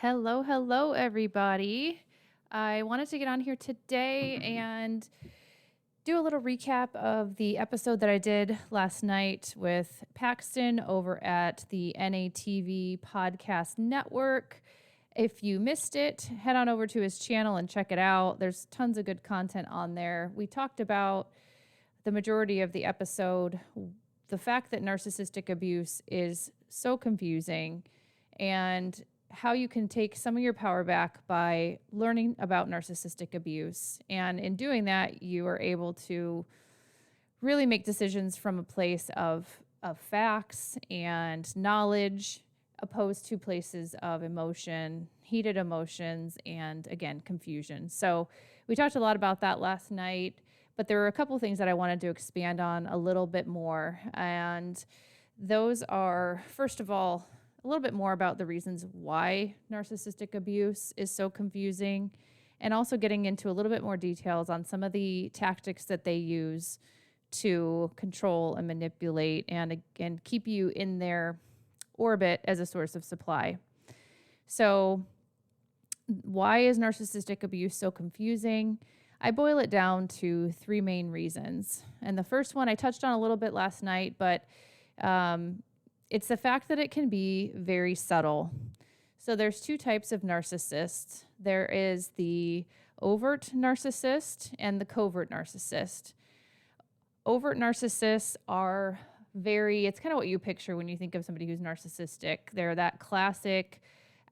Hello, hello, everybody. I wanted to get on here today and do a little recap of the episode that I did last night with Paxton over at the NATV Podcast Network. If you missed it, head on over to his channel and check it out. There's tons of good content on there. We talked about the majority of the episode, the fact that narcissistic abuse is so confusing, and how you can take some of your power back by learning about narcissistic abuse. And in doing that, you are able to really make decisions from a place of facts and knowledge, opposed to places of emotion, heated emotions, and again, confusion. So we talked a lot about that last night, but there were a couple things that I wanted to expand on a little bit more. And those are, first of all, a little bit more about the reasons why narcissistic abuse is so confusing, and also getting into a little bit more details on some of the tactics that they use to control and manipulate and keep you in their orbit as a source of supply. So why is narcissistic abuse so confusing? I boil it down to three main reasons. And the first one I touched on a little bit last night, but it's the fact that it can be very subtle. So there's two types of narcissists. There is the overt narcissist and the covert narcissist. Overt narcissists are it's kind of what you picture when you think of somebody who's narcissistic. They're that classic,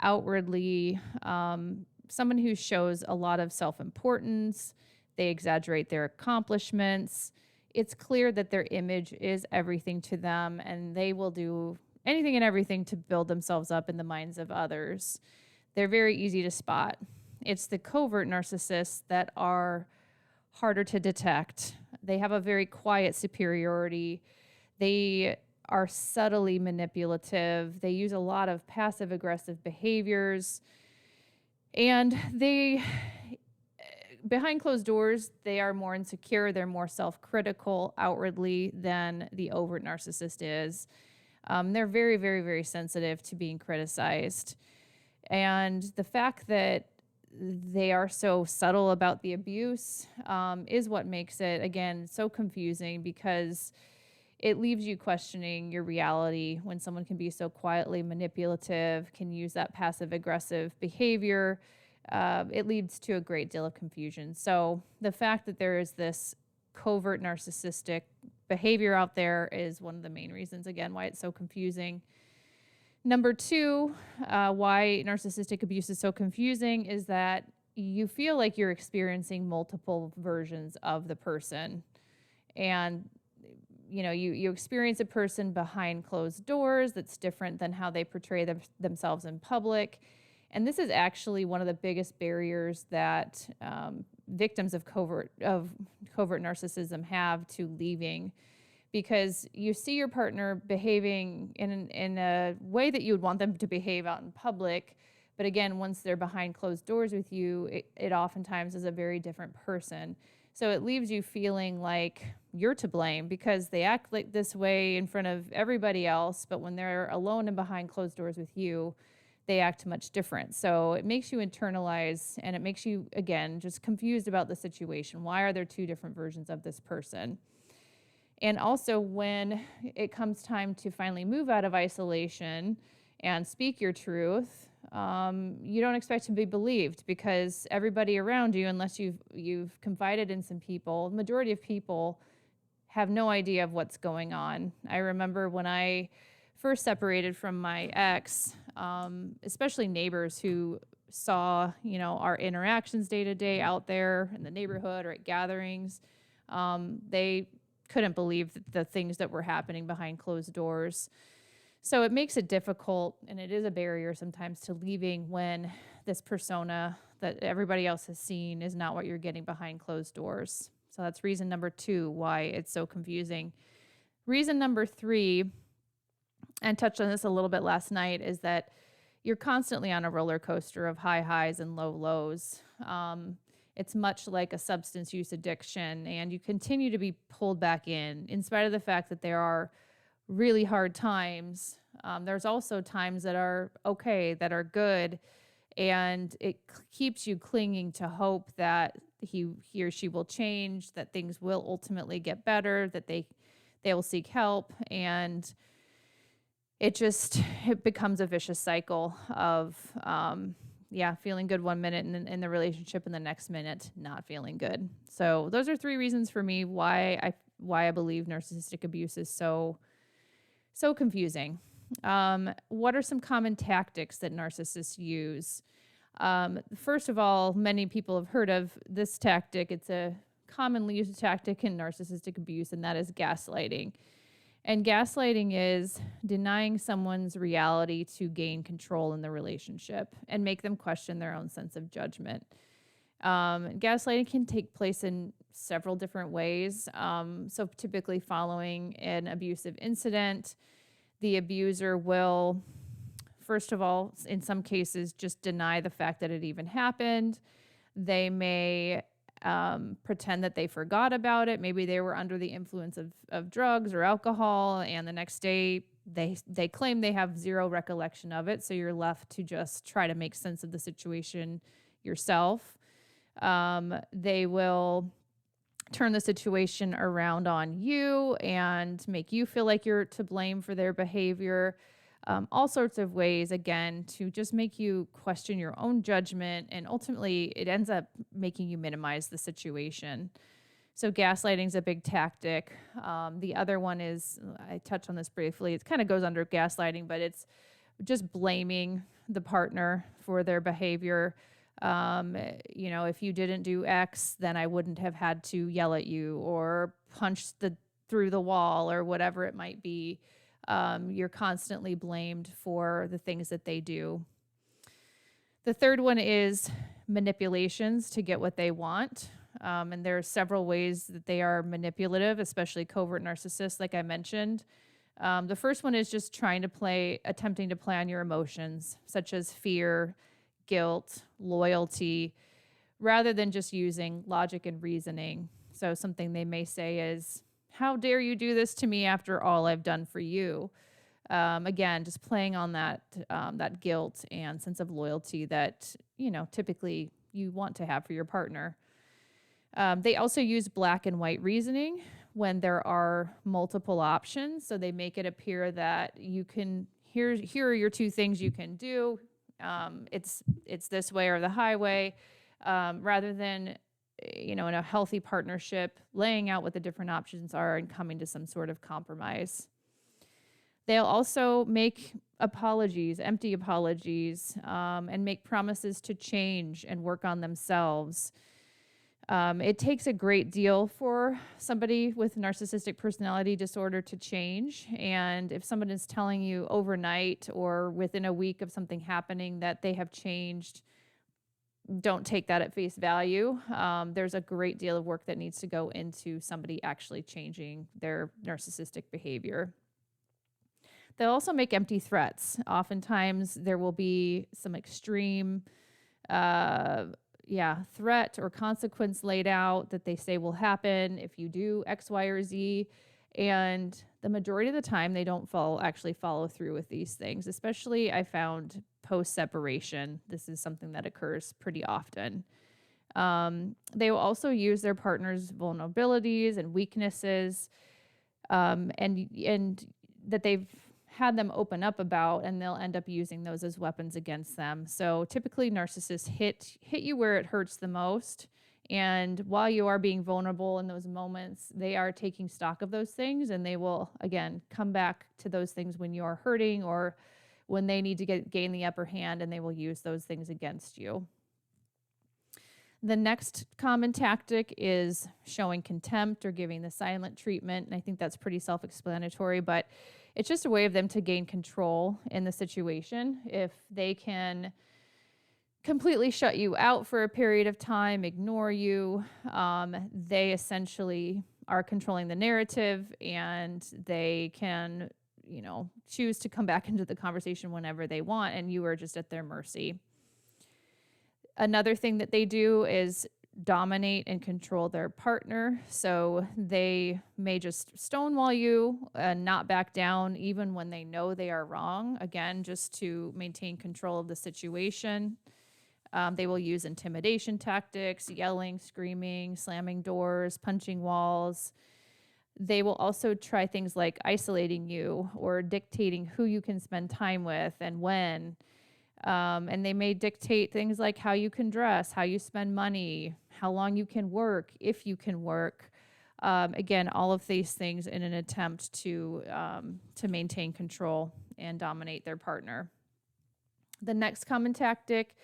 outwardly, someone who shows a lot of self-importance. They exaggerate their accomplishments. It's clear that their image is everything to them, and they will do anything and everything to build themselves up in the minds of others. They're very easy to spot. It's the covert narcissists that are harder to detect. They have a very quiet superiority. They are subtly manipulative. They use a lot of passive aggressive behaviors. And behind closed doors, they are more insecure. They're more self-critical outwardly than the overt narcissist is. They're very, very, very sensitive to being criticized. And the fact that they are so subtle about the abuse is what makes it, again, so confusing, because it leaves you questioning your reality when someone can be so quietly manipulative, can use that passive aggressive behavior. It leads to a great deal of confusion. So the fact that there is this covert narcissistic behavior out there is one of the main reasons, again, why it's so confusing. Number two, why narcissistic abuse is so confusing is that you feel like you're experiencing multiple versions of the person. And you experience a person behind closed doors that's different than how they portray themselves in public. And this is actually one of the biggest barriers that victims of covert narcissism have to leaving, because you see your partner behaving in a way that you would want them to behave out in public. But again, once they're behind closed doors with you, it oftentimes is a very different person. So it leaves you feeling like you're to blame because they act like this way in front of everybody else, but when they're alone and behind closed doors with you, they act much different. So it makes you internalize, and it makes you, again, just confused about the situation. Why are there two different versions of this person? And also, when it comes time to finally move out of isolation and speak your truth, you don't expect to be believed, because everybody around you, unless you've confided in some people, the majority of people have no idea of what's going on. I remember when I first separated from my ex, especially neighbors who saw, our interactions day to day out there in the neighborhood or at gatherings, they couldn't believe the things that were happening behind closed doors. So it makes it difficult, and it is a barrier sometimes to leaving when this persona that everybody else has seen is not what you're getting behind closed doors. So that's reason number two why it's so confusing. Reason number three, and touched on this a little bit last night, is that you're constantly on a roller coaster of high highs and low lows. It's much like a substance use addiction, and you continue to be pulled back in spite of the fact that there are really hard times. There's also times that are okay, that are good, And it keeps you clinging to hope that he or she will change, that things will ultimately get better, that they will seek help. And it becomes a vicious cycle of feeling good one minute in the relationship, and the next minute not feeling good. So those are 3 reasons for me why I believe narcissistic abuse is so confusing. What are some common tactics that narcissists use? First of all, many people have heard of this tactic. It's a commonly used tactic in narcissistic abuse, and that is gaslighting. And gaslighting is denying someone's reality to gain control in the relationship and make them question their own sense of judgment. Gaslighting can take place in several different ways. So typically following an abusive incident, the abuser will, first of all, in some cases, just deny the fact that it even happened. They may pretend that they forgot about it. Maybe they were under the influence of drugs or alcohol, and the next day they claim they have zero recollection of it. So you're left to just try to make sense of the situation yourself. They will turn the situation around on you and make you feel like you're to blame for their behavior. All sorts of ways, again, to just make you question your own judgment, and ultimately it ends up making you minimize the situation. So gaslighting is a big tactic. The other one is, I touched on this briefly, it kind of goes under gaslighting, but it's just blaming the partner for their behavior. If you didn't do X, then I wouldn't have had to yell at you or punch through the wall or whatever it might be. You're constantly blamed for the things that they do. The third one is manipulations to get what they want. And there are several ways that they are manipulative, especially covert narcissists, like I mentioned. The first one is just attempting to play on your emotions, such as fear, guilt, loyalty, rather than just using logic and reasoning. So something they may say is, "How dare you do this to me after all I've done for you?" Again, just playing on that guilt and sense of loyalty that, typically you want to have for your partner. They also use black and white reasoning when there are multiple options. So they make it appear that here are your 2 things you can do. It's this way or the highway, rather than, in a healthy partnership, laying out what the different options are and coming to some sort of compromise. They'll also make apologies, empty apologies, and make promises to change and work on themselves. It takes a great deal for somebody with narcissistic personality disorder to change. And if someone is telling you overnight or within a week of something happening that they have changed, don't take that at face value. There's a great deal of work that needs to go into somebody actually changing their narcissistic behavior. They'll also make empty threats. Oftentimes there will be some extreme threat or consequence laid out that they say will happen if you do X, Y, or Z. And the majority of the time, they don't actually follow through with these things, especially I found post-separation. This is something that occurs pretty often. They will also use their partner's vulnerabilities and weaknesses, and that they've had them open up about, and they'll end up using those as weapons against them. So typically narcissists hit you where it hurts the most. And while you are being vulnerable in those moments, they are taking stock of those things, and they will, again, come back to those things when you are hurting or when they need to gain the upper hand, and they will use those things against you. The next common tactic is showing contempt or giving the silent treatment. And I think that's pretty self-explanatory, but it's just a way of them to gain control in the situation. If they can completely shut you out for a period of time, ignore you, they essentially are controlling the narrative, and they can, choose to come back into the conversation whenever they want, and you are just at their mercy. Another thing that they do is dominate and control their partner. So they may just stonewall you and not back down even when they know they are wrong, again, just to maintain control of the situation. They will use intimidation tactics, yelling, screaming, slamming doors, punching walls. They will also try things like isolating you or dictating who you can spend time with and when. And they may dictate things like how you can dress, how you spend money, how long you can work, if you can work. Again, all of these things in an attempt to maintain control and dominate their partner. The next common tactic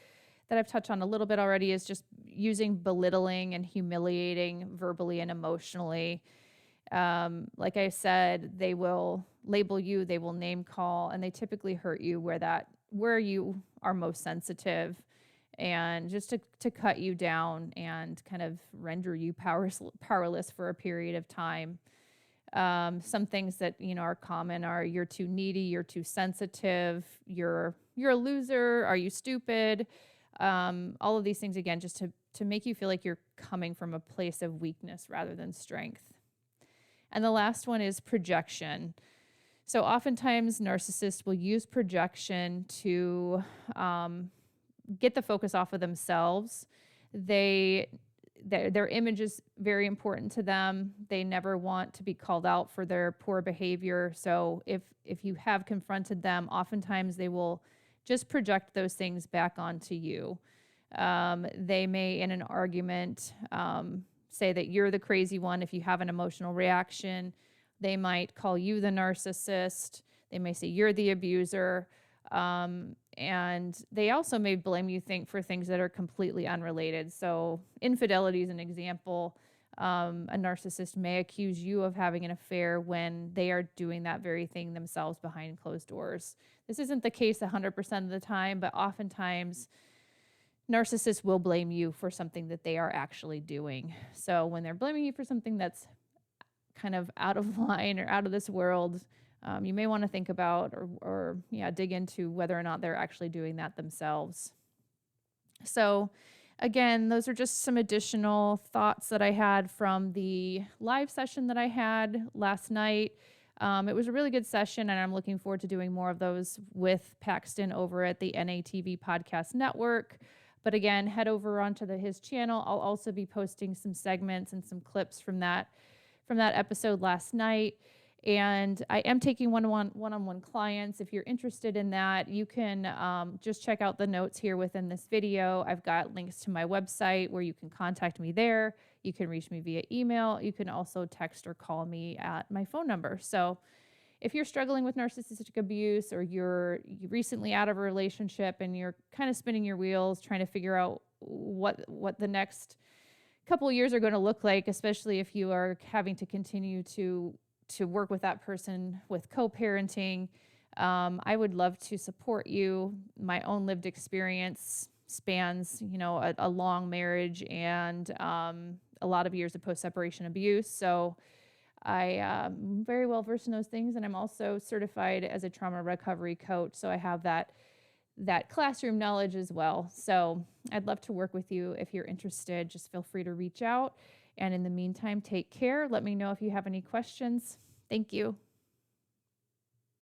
that I've touched on a little bit already is just using belittling and humiliating verbally and emotionally. Like I said, they will label you, they will name call, and they typically hurt you where you are most sensitive, and just to cut you down and kind of render you powerless for a period of time. Some things that are common are you're too needy, you're too sensitive, you're a loser, are you stupid? All of these things, again, just to make you feel like you're coming from a place of weakness rather than strength. And the last one is projection. So oftentimes narcissists will use projection to get the focus off of themselves. Their image is very important to them. They never want to be called out for their poor behavior. So if you have confronted them, oftentimes they will just project those things back onto you. They may, in an argument, say that you're the crazy one if you have an emotional reaction. They might call you the narcissist. They may say you're the abuser. And they also may blame you for things that are completely unrelated. So infidelity is an example. A narcissist may accuse you of having an affair when they are doing that very thing themselves behind closed doors. This isn't the case 100% of the time, but oftentimes narcissists will blame you for something that they are actually doing. So when they're blaming you for something that's kind of out of line or out of this world, you may want to think about or dig into whether or not they're actually doing that themselves. So again, those are just some additional thoughts that I had from the live session that I had last night. It was a really good session, and I'm looking forward to doing more of those with Paxton over at the NATV Podcast Network. But again, head over onto his channel. I'll also be posting some segments and some clips from that episode last night. And I am taking one-on-one clients. If you're interested in that, you can just check out the notes here within this video. I've got links to my website where you can contact me there. You can reach me via email. You can also text or call me at my phone number. So if you're struggling with narcissistic abuse, or you're recently out of a relationship and you're kind of spinning your wheels trying to figure out what the next couple of years are going to look like, especially if you are having to continue to work with that person with co-parenting, I would love to support you. My own lived experience spans, a long marriage and a lot of years of post-separation abuse. So I am very well versed in those things, and I'm also certified as a trauma recovery coach. So I have that classroom knowledge as well. So I'd love to work with you. If you're interested, just feel free to reach out. And in the meantime, take care. Let me know if you have any questions. Thank you.